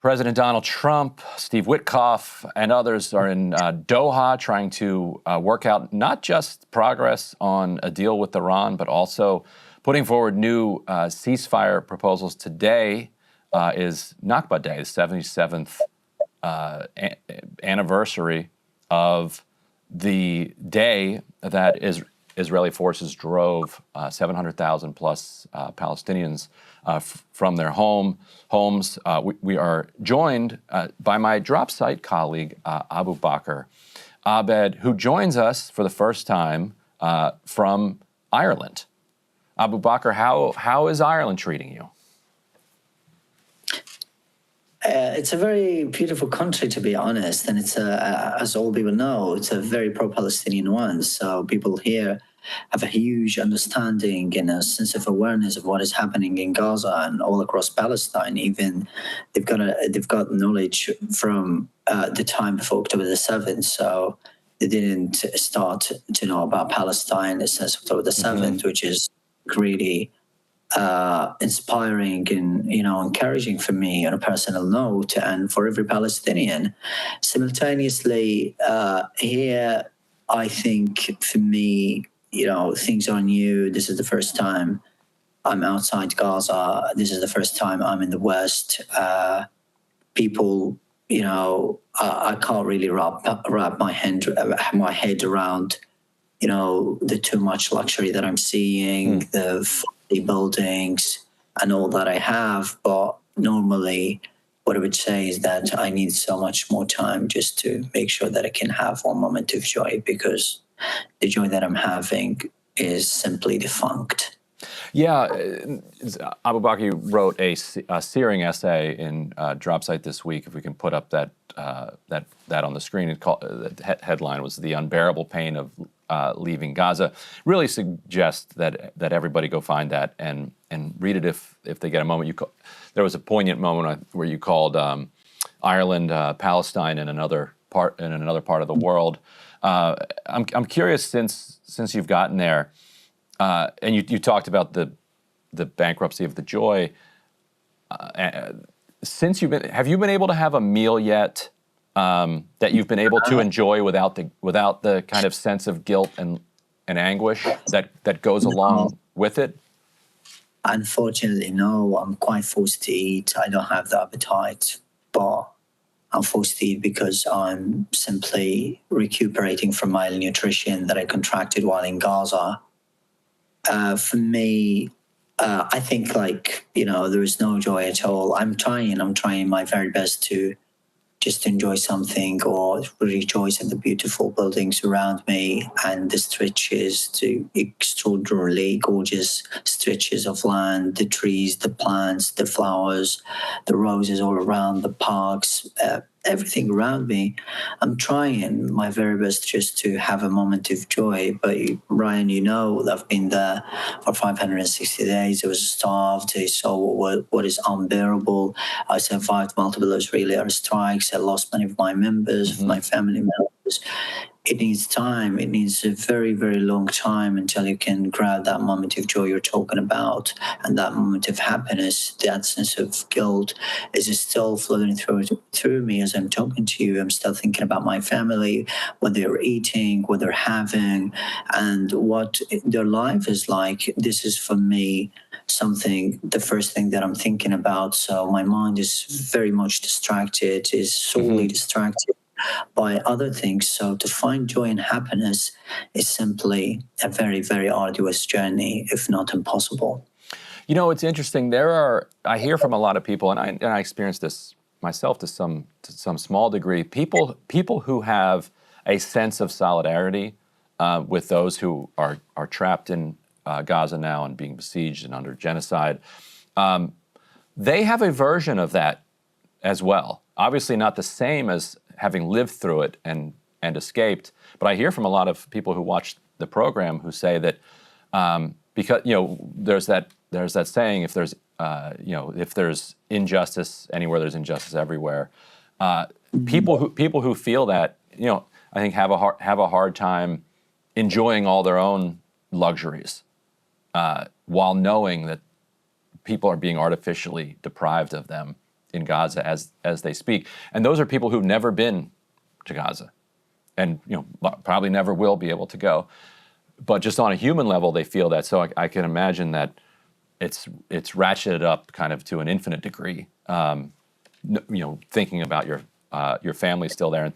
President Donald Trump, Steve Witkoff, and others are in Doha trying to work out not just progress on a deal with Iran, but also putting forward new ceasefire proposals. Today is Nakba Day, the 77th anniversary of the day that Israeli forces drove 700,000 plus Palestinians from their homes. We are joined by my drop site colleague, Abu Bakr Abed, who joins us for the first time from Ireland. Abu Bakr, how is Ireland treating you? It's a very beautiful country, to be honest, and it's as all people know, it's a very pro-Palestinian one. So people here have a huge understanding and a sense of awareness of what is happening in Gaza and all across Palestine. Even they've got knowledge from the time before October the 7th. So they didn't start to know about Palestine since October the 7th, which is really inspiring and encouraging for me on a personal note and for every Palestinian. Simultaneously, here I think for me, things are new. This is the first time I'm outside Gaza. This is the first time I'm in the West. People, I can't really wrap my head around, the too much luxury that I'm seeing, the buildings and all that I have. But normally what I would say is that I need so much more time just to make sure that I can have one moment of joy, because the joy that I'm having is simply defunct. Yeah, Abu Bakr, you wrote a searing essay in Dropsite this week. If we can put up that on the screen, the headline was "The Unbearable Pain of Leaving Gaza." Really suggests that everybody go find that and read it if they get a moment. There was a poignant moment where you called Ireland Palestine in another part of the world. I'm curious, since you've gotten there, and you talked about the bankruptcy of the joy. Since have you been able to have a meal yet that you've been able to enjoy without the kind of sense of guilt and anguish that goes along with it? Unfortunately, no. I'm quite forced to eat. I don't have the appetite, but I'm forced to eat because I'm simply recuperating from malnutrition that I contracted while in Gaza. For me, I think there is no joy at all. I'm trying my very best to just enjoy something or rejoice at the beautiful buildings around me and the stretches, the extraordinarily gorgeous stretches of land, the trees, the plants, the flowers, the roses all around, the parks, everything around me. I'm trying my very best just to have a moment of joy. But Ryan, I've been there for 560 days. I was starved. I saw what is unbearable. I survived multiple Israeli airstrikes. I lost many of my members, my family members. It needs time. It needs a very, very long time until you can grab that moment of joy you're talking about, and that moment of happiness. That sense of guilt is still floating through me as I'm talking to you. I'm still thinking about my family, what they're eating, what they're having, and what their life is like. This is for me the first thing that I'm thinking about. So my mind is very much distracted, is solely distracted by other things. So to find joy and happiness is simply a very, very arduous journey, if not impossible. It's interesting. I hear from a lot of people, and I experienced this myself to some small degree. People who have a sense of solidarity with those who are trapped in Gaza now and being besieged and under genocide. They have a version of that as well. Obviously, not the same as having lived through it and escaped. But I hear from a lot of people who watch the program who say that because there's that saying, if there's injustice anywhere, there's injustice everywhere. People who feel that I think have a hard time enjoying all their own luxuries while knowing that people are being artificially deprived of them in Gaza as they speak. And those are people who've never been to Gaza, and probably never will be able to go. But just on a human level, they feel that. So I can imagine that it's ratcheted up kind of to an infinite degree. Thinking about your family still there, and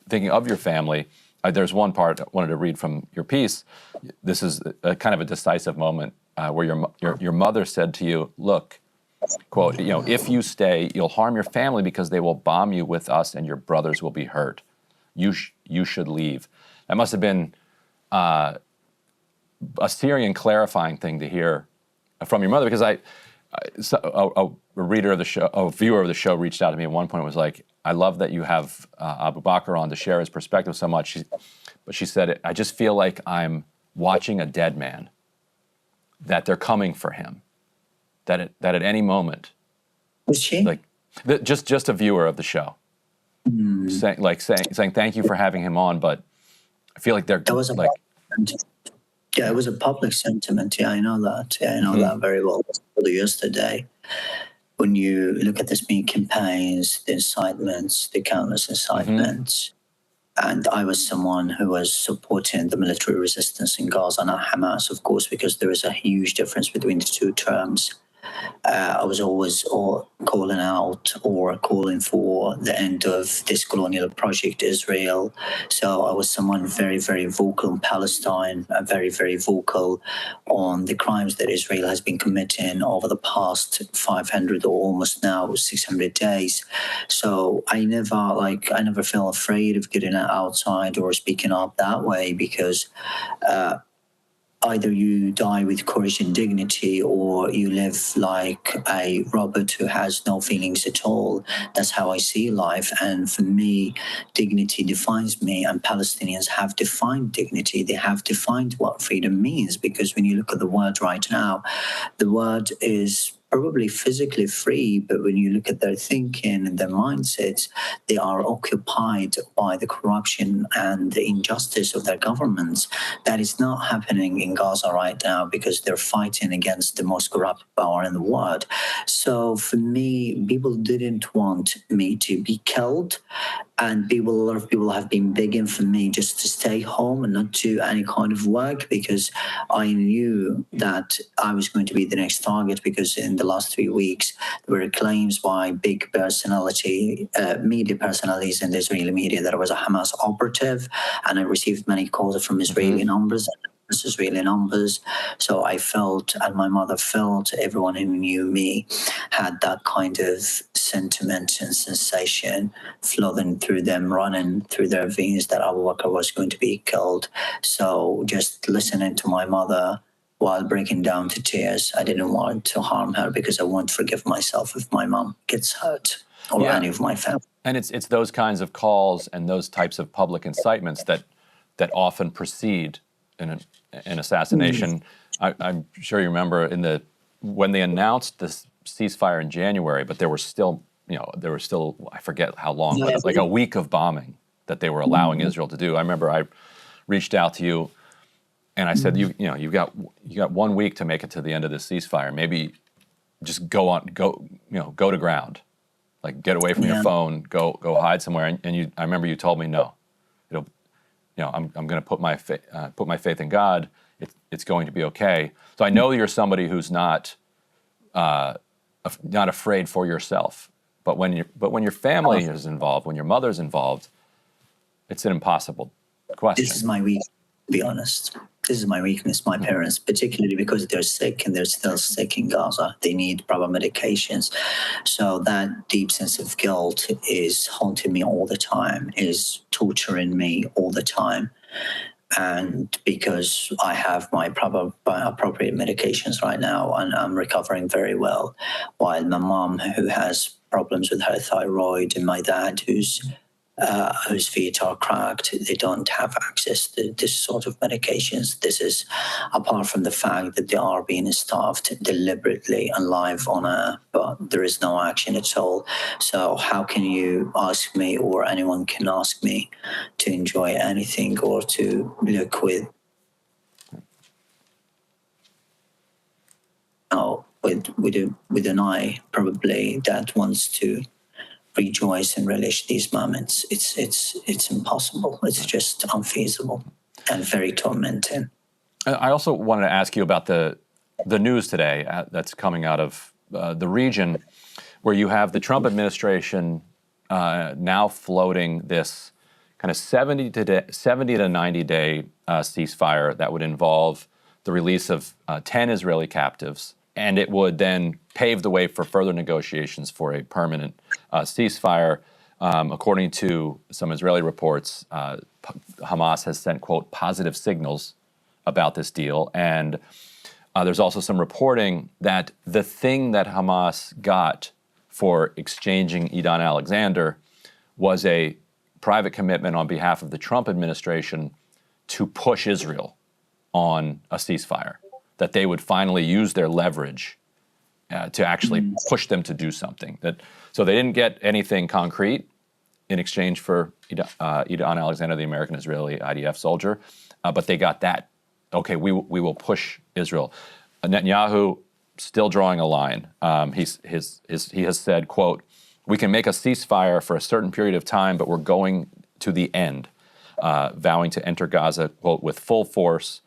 thinking of your family. There's one part I wanted to read from your piece. This is a kind of a decisive moment where your mother said to you, "Look, quote, if you stay, you'll harm your family because they will bomb you with us, and your brothers will be hurt. You should leave." That must have been a Syrian clarifying thing to hear from your mother, because a reader of the show, a viewer of the show, reached out to me at one point and was like, "I love that you have Abu Bakr on to share his perspective so much." But she said, "I just feel like I'm watching a dead man, that they're coming for him, that at any moment." Was she? Like, just a viewer of the show, saying thank you for having him on, but I feel like they're That was like. Yeah, it was a public sentiment. Yeah, I know that. Yeah, I know that very well. Yesterday, when you look at the speed campaigns, the incitements, the countless incitements, and I was someone who was supporting the military resistance in Gaza, not Hamas, of course, because there is a huge difference between the two terms. I was always calling out or calling for the end of this colonial project, Israel. So I was someone very, very vocal in Palestine, very, very vocal on the crimes that Israel has been committing over the past 500 or almost now 600 days. So I never feel afraid of getting outside or speaking up that way, because either you die with courage and dignity, or you live like a robot who has no feelings at all. That's how I see life. And for me, dignity defines me, and Palestinians have defined dignity. They have defined what freedom means, because when you look at the word right now, the word is probably physically free, but when you look at their thinking and their mindsets, they are occupied by the corruption and the injustice of their governments. That is not happening in Gaza right now, because they're fighting against the most corrupt power in the world. So for me, people didn't want me to be killed, and a lot of people have been begging for me just to stay home and not do any kind of work, because I knew that I was going to be the next target, because in the last 3 weeks, there were claims by big media personalities in the Israeli media that I was a Hamas operative, and I received many calls from Israeli numbers. Israeli numbers. So I felt, and my mother felt, everyone who knew me had that kind of sentiment and sensation flowing through them, running through their veins, that Abu Bakr was going to be killed. So just listening to my mother while breaking down to tears, I didn't want to harm her, because I won't forgive myself if my mom gets hurt, or any of my family. And it's those kinds of calls and those types of public incitements that often precede an assassination. I'm sure you remember when they announced this ceasefire in January, but there were still I forget how long, but like a week of bombing that they were allowing Israel to do. I remember I reached out to you and I said, you got 1 week to make it to the end of this ceasefire. Maybe just go to ground, like get away from your phone, go hide somewhere. And I remember you told me no. I'm going to put my faith in God. It's going to be okay. So I know you're somebody who's not afraid for yourself. But when your family is involved, when your mother's involved, it's an impossible question. This is my weakness, to be honest. This is my weakness, my parents, particularly because they're sick and they're still sick in Gaza. They need proper medications. So that deep sense of guilt is haunting me all the time, is torturing me all the time. And because I have my appropriate medications right now, and I'm recovering very well, while my mom, who has problems with her thyroid, and my dad, whose feet are cracked, they don't have access to this sort of medications. This is apart from the fact that they are being starved deliberately and live on air, but there is no action at all. So how can you ask me, or anyone can ask me, to enjoy anything or to look with with an eye probably that wants to rejoice and relish these moments. It's impossible. It's just unfeasible and very tormenting. I also wanted to ask you about the news today that's coming out of the region, where you have the Trump administration now floating this kind of 70 to 90 day ceasefire that would involve the release of 10 Israeli captives, and it would then pave the way for further negotiations for a permanent ceasefire. According to some Israeli reports, Hamas has sent, quote, positive signals about this deal. And there's also some reporting that the thing that Hamas got for exchanging Idan Alexander was a private commitment on behalf of the Trump administration to push Israel on a ceasefire, that they would finally use their leverage to actually push them to do something. So they didn't get anything concrete in exchange for Idan Alexander, the American-Israeli IDF soldier, but they got that. Okay, we will push Israel. Netanyahu still drawing a line. He has said, quote, "We can make a ceasefire for a certain period of time, but we're going to the end," vowing to enter Gaza, quote, with full force.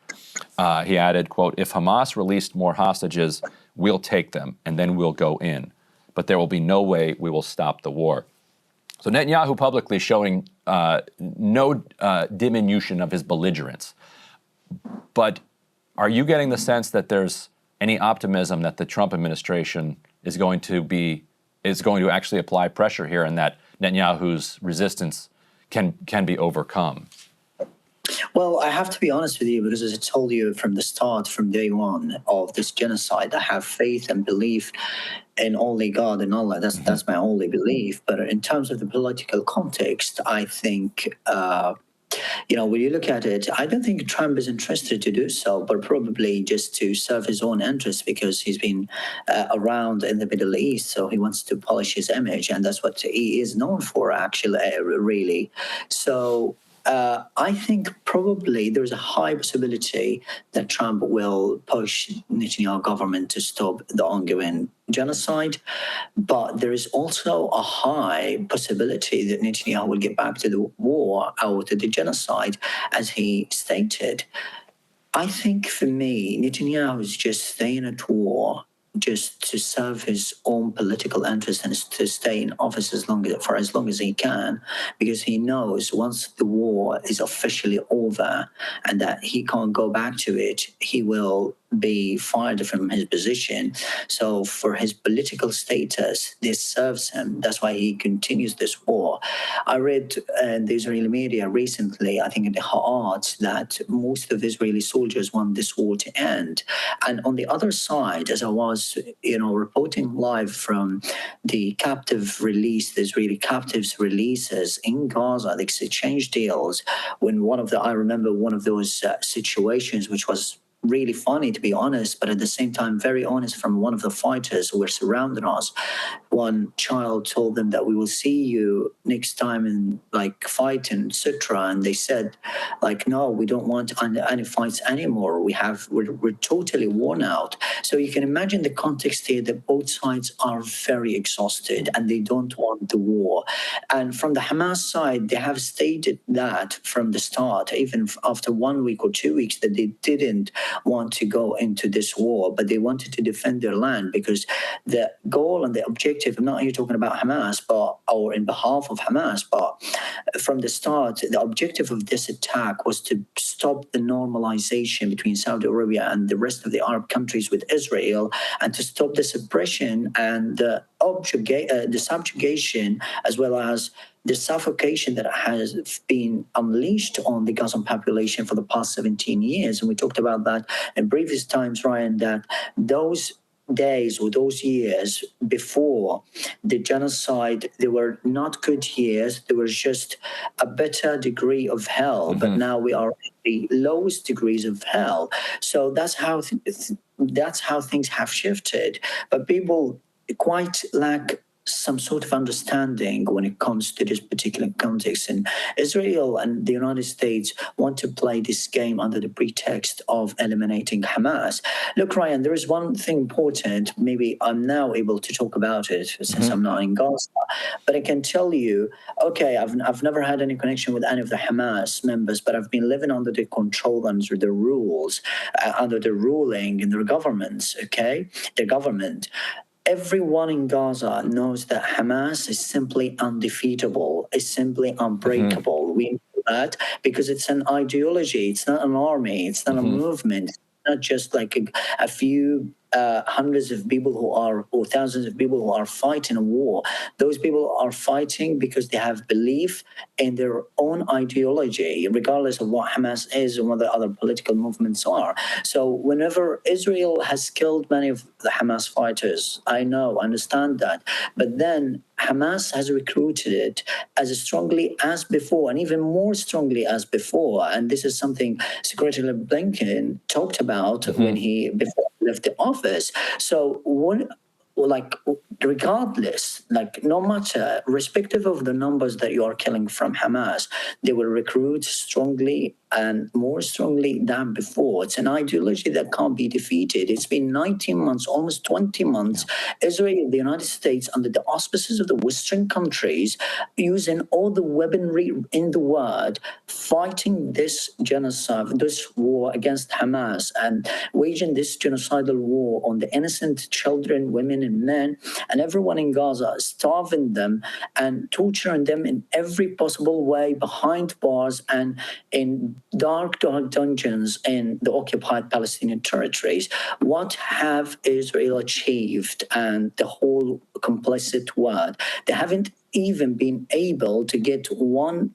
He added, quote, "If Hamas released more hostages, we'll take them, and then we'll go in. But there will be no way we will stop the war." So Netanyahu publicly showing no diminution of his belligerence. But are you getting the sense that there's any optimism that the Trump administration is going to actually apply pressure here, and that Netanyahu's resistance can be overcome? Well, I have to be honest with you, because as I told you from the start, from day one of this genocide, I have faith and belief in only God and Allah. That's my only belief. But in terms of the political context, I think, when you look at it, I don't think Trump is interested to do so, but probably just to serve his own interests, because he's been around in the Middle East, so he wants to polish his image, and that's what he is known for, actually, really. So I think probably there's a high possibility that Trump will push Netanyahu government to stop the ongoing genocide, but there is also a high possibility that Netanyahu will get back to the war, or to the genocide, as he stated. I think for me, Netanyahu is just staying at war just to serve his own political interests and to stay in office for as long as he can, because he knows once the war is officially over and that he can't go back to it, he will be fired from his position. So for his political status, this serves him. That's why he continues this war. I read the Israeli media recently, I think in the Haaretz, that most of Israeli soldiers want this war to end. And on the other side, as I was, reporting live from the captive release, the Israeli captives releases in Gaza, the exchange deals, I remember one of those situations, which was really funny, to be honest, but at the same time very honest, from one of the fighters who were surrounding us. One child told them that we will see you next time in fight in Sutra, and they said no, we don't want any fights anymore. We're totally worn out. So you can imagine the context here, that both sides are very exhausted and they don't want the war. And from the Hamas side, they have stated that from the start, even after 1 week or 2 weeks, that they didn't want to go into this war, but they wanted to defend their land, because the goal and the objective, I'm not here talking about Hamas, or in behalf of Hamas, but from the start, the objective of this attack was to stop the normalization between Saudi Arabia and the rest of the Arab countries with Israel, and to stop the suppression and the subjugation, as well as the suffocation that has been unleashed on the Gazan population for the past 17 years. And we talked about that in previous times, Ryan, that those days or those years before the genocide, they were not good years. There was just a better degree of hell. Mm-hmm. But now we are at the lowest degrees of hell. So that's how things have shifted. But people quite lack some sort of understanding when it comes to this particular context. And Israel and the United States want to play this game under the pretext of eliminating Hamas. Look, Ryan, there is one thing important. Maybe I'm now able to talk about it since I'm not in Gaza, but I can tell you, okay, I've never had any connection with any of the Hamas members, but I've been living under their control, under their rules, under their ruling in their governments, okay? Their government. Everyone in Gaza knows that Hamas is simply undefeatable, is simply unbreakable. We know that because it's an ideology. It's not an army. It's not a movement. It's not just like a few hundreds of people who are, or thousands of people who are fighting a war. Those people are fighting because they have belief in their own ideology, regardless of what Hamas is and what the other political movements are. So whenever Israel has killed many of the Hamas fighters, I understand that. But then Hamas has recruited it as strongly as before, and even more strongly as before. And this is something Secretary Blinken talked about when he before he left the office. So regardless, no matter, respective of the numbers that you are killing from Hamas, they will recruit strongly and more strongly than before. It's an ideology that can't be defeated. It's been 19 months, almost 20 months. Israel, the United States, under the auspices of the Western countries, using all the weaponry in the world, fighting this genocide, this war against Hamas, and waging this genocidal war on the innocent children, women, and men, and everyone in Gaza, starving them and torturing them in every possible way behind bars and in dark dungeons in the occupied Palestinian territories. What have Israel achieved and the whole complicit world? They haven't even been able to get one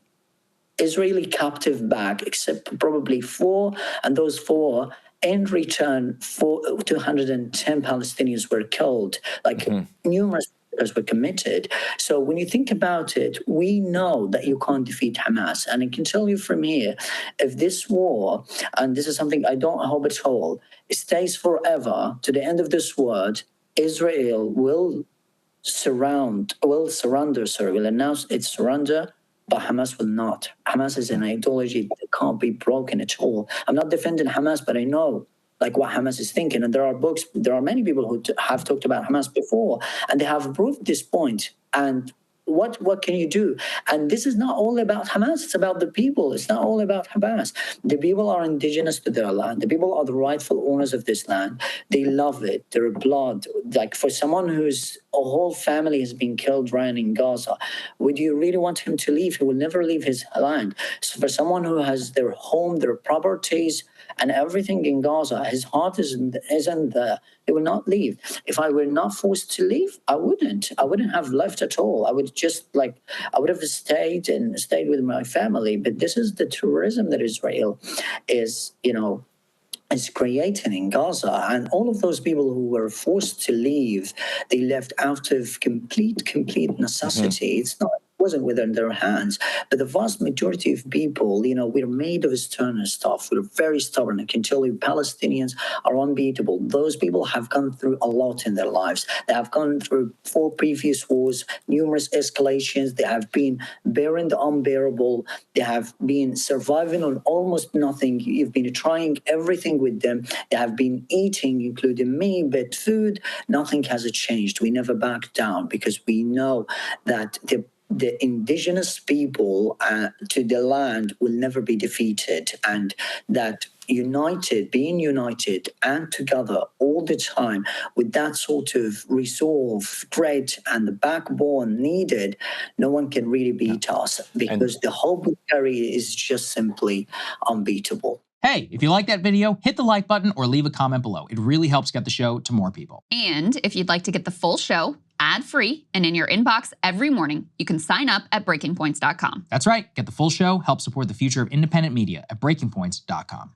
Israeli captive back, except probably 4, and those 4 in return, 210 Palestinians were killed, numerous were committed. So when you think about it, we know that you can't defeat Hamas. And I can tell you from here, if this war, and this is something I don't hope at all, stays forever to the end of this world, Israel will announce its surrender, but Hamas will not. Hamas is an ideology that can't be broken at all. I'm not defending Hamas, but I know what Hamas is thinking. And there are many people who have talked about Hamas before, and they have proved this point. And what can you do? And this is not all about Hamas. It's about the people. It's not all about Hamas. The people are indigenous to their land. The people are the rightful owners of this land. They love it. Their blood. For someone whose whole family has been killed right in Gaza, would you really want him to leave? He will never leave his land. So for someone who has their home, their properties, and everything in Gaza, his heart isn't there. He will not leave. If I were not forced to leave, I wouldn't have left at all. I would just I would have stayed with my family. But this is the terrorism that Israel is creating in Gaza. And all of those people who were forced to leave, they left out of complete necessity. It wasn't within their hands. But the vast majority of people, we're made of stern stuff. We're very stubborn. I can tell you, Palestinians are unbeatable. Those people have gone through a lot in their lives. They have gone through 4 previous wars, numerous escalations. They have been bearing the unbearable. They have been surviving on almost nothing. You've been trying everything with them. They have been eating, including me, but food, nothing has changed. We never back down because we know that the indigenous people to the land will never be defeated, and that being united and together all the time with that sort of resolve, grit, and the backbone needed, no one can really beat us because the hope we carry is just simply unbeatable. Hey, if you like that video, hit the like button or leave a comment below. It really helps get the show to more people. And if you'd like to get the full show ad-free and in your inbox every morning, you can sign up at breakingpoints.com. That's right. Get the full show, help support the future of independent media at breakingpoints.com.